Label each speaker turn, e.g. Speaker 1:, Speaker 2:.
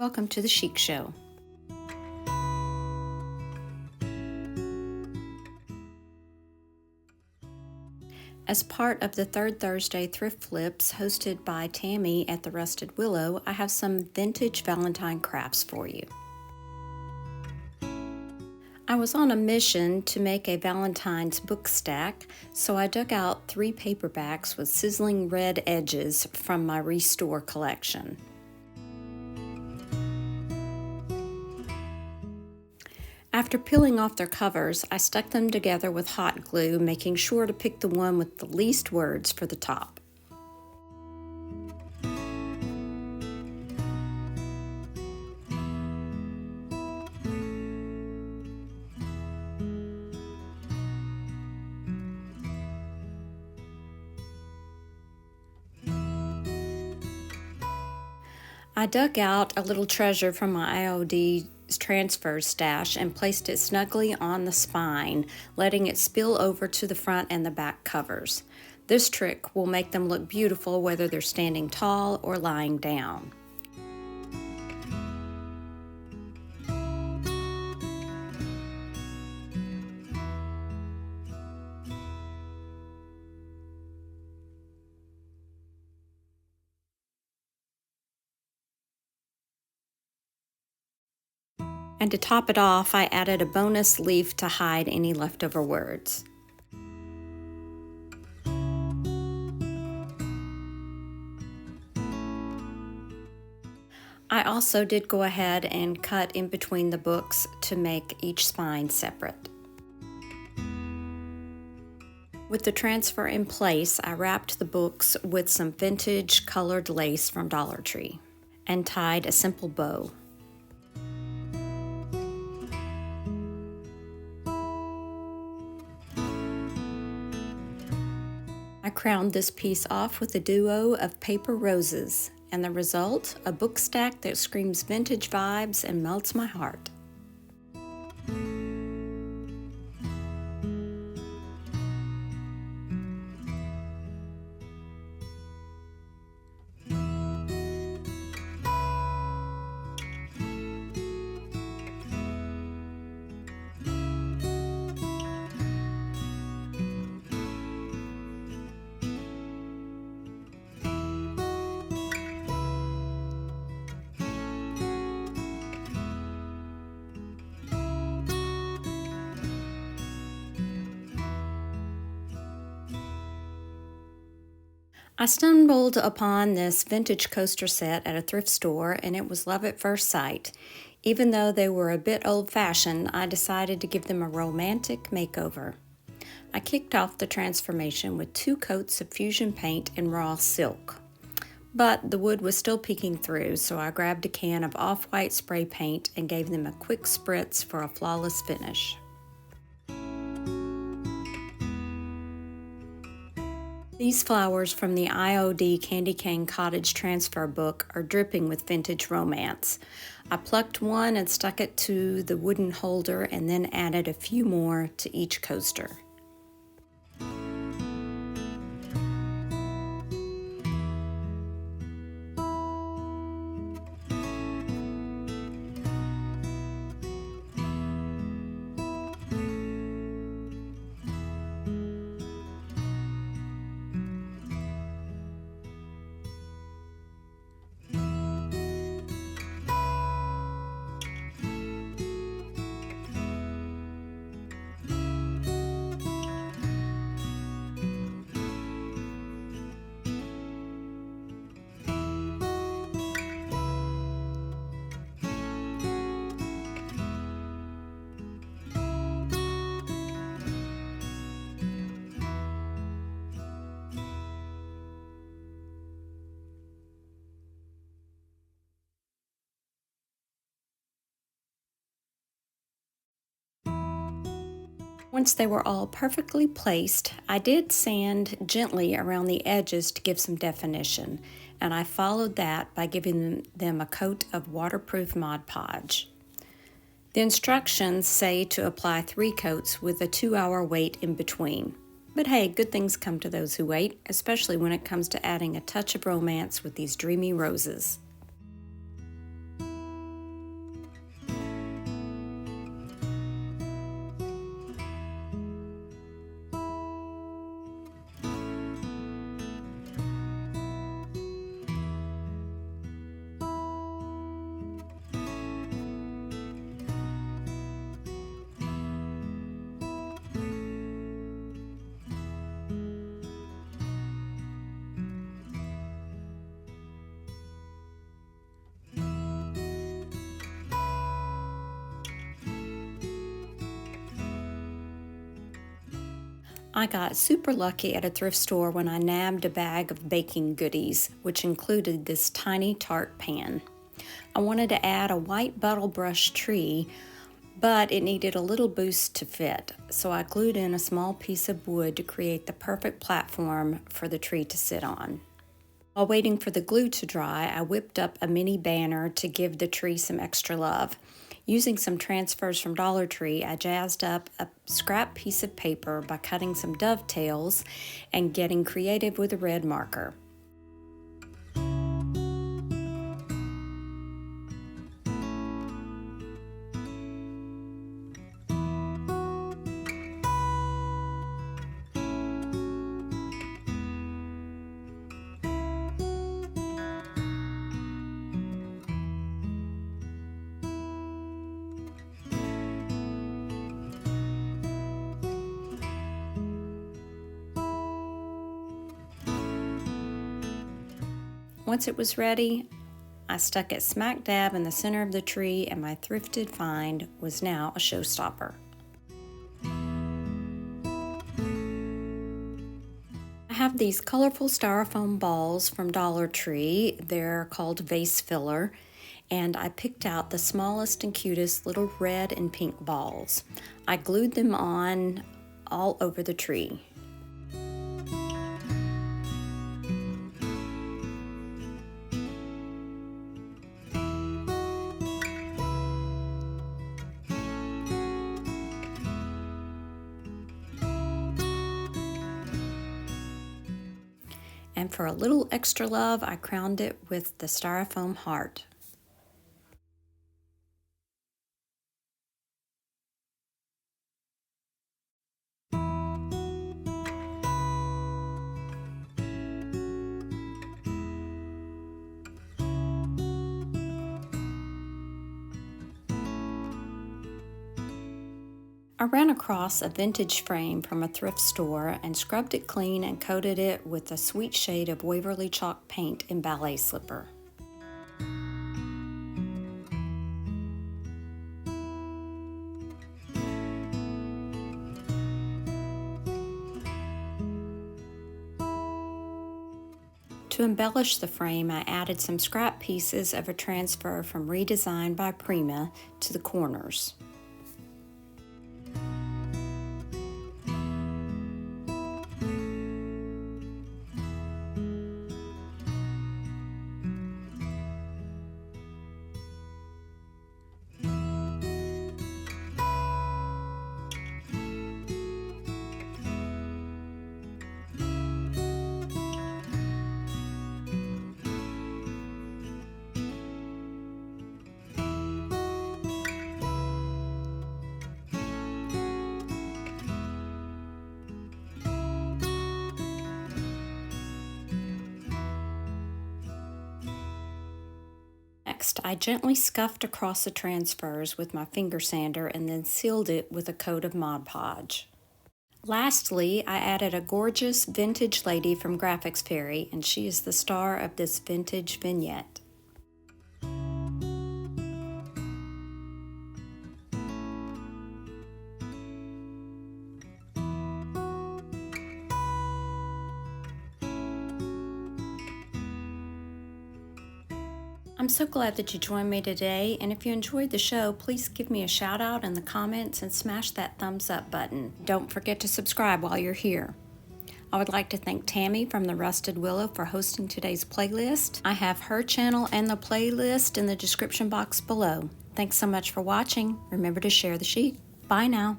Speaker 1: Welcome to the Chic Show. As part of the third Thursday Thrift Flips hosted by Tammy at the Rusted Willow, I have some vintage Valentine crafts for you. I was on a mission to make a Valentine's book stack, so I dug out 3 paperbacks with sizzling red edges from my Restore collection. After peeling off their covers, I stuck them together with hot glue, making sure to pick the one with the least words for the top. I dug out a little treasure from my IOD transfer stash and placed it snugly on the spine, letting it spill over to the front and the back covers. This trick will make them look beautiful whether they're standing tall or lying down. And to top it off, I added a bonus leaf to hide any leftover words. I also did go ahead and cut in between the books to make each spine separate. With the transfer in place, I wrapped the books with some vintage colored lace from Dollar Tree and tied a simple bow. I crowned this piece off with a duo of paper roses, and the result, a book stack that screams vintage vibes and melts my heart. I stumbled upon this vintage coaster set at a thrift store, and it was love at first sight. Even though they were a bit old-fashioned, I decided to give them a romantic makeover. I kicked off the transformation with 2 coats of fusion paint and raw silk. But the wood was still peeking through, so I grabbed a can of off-white spray paint and gave them a quick spritz for a flawless finish. These flowers from the IOD Candy Cane Cottage transfer book are dripping with vintage romance. I plucked one and stuck it to the wooden holder and then added a few more to each coaster. Once they were all perfectly placed, I did sand gently around the edges to give some definition, and I followed that by giving them a coat of waterproof Mod Podge. The instructions say to apply 3 coats with a 2-hour wait in between. But hey, good things come to those who wait, especially when it comes to adding a touch of romance with these dreamy roses. I got super lucky at a thrift store when I nabbed a bag of baking goodies, which included this tiny tart pan. I wanted to add a white bottle brush tree, but it needed a little boost to fit, so I glued in a small piece of wood to create the perfect platform for the tree to sit on. While waiting for the glue to dry, I whipped up a mini banner to give the tree some extra love. Using some transfers from Dollar Tree, I jazzed up a scrap piece of paper by cutting some dovetails and getting creative with a red marker. Once it was ready, I stuck it smack dab in the center of the tree, and my thrifted find was now a showstopper. I have these colorful styrofoam balls from Dollar Tree. They're called vase filler, and I picked out the smallest and cutest little red and pink balls. I glued them on all over the tree. And for a little extra love, I crowned it with the styrofoam heart. I ran across a vintage frame from a thrift store and scrubbed it clean and coated it with a sweet shade of Waverly chalk paint in ballet slipper. To embellish the frame, I added some scrap pieces of a transfer from Redesign by Prima to the corners. Next, I gently scuffed across the transfers with my finger sander and then sealed it with a coat of Mod Podge. Lastly, I added a gorgeous vintage lady from Graphics Fairy, and she is the star of this vintage vignette. I'm so glad that you joined me today, and if you enjoyed the show, please give me a shout out in the comments and smash that thumbs up button. Don't forget to subscribe while you're here. I would like to thank Tammy from the Rusted Willow for hosting today's playlist. I have her channel and the playlist in the description box below. Thanks so much for watching. Remember to share the chic. Bye now.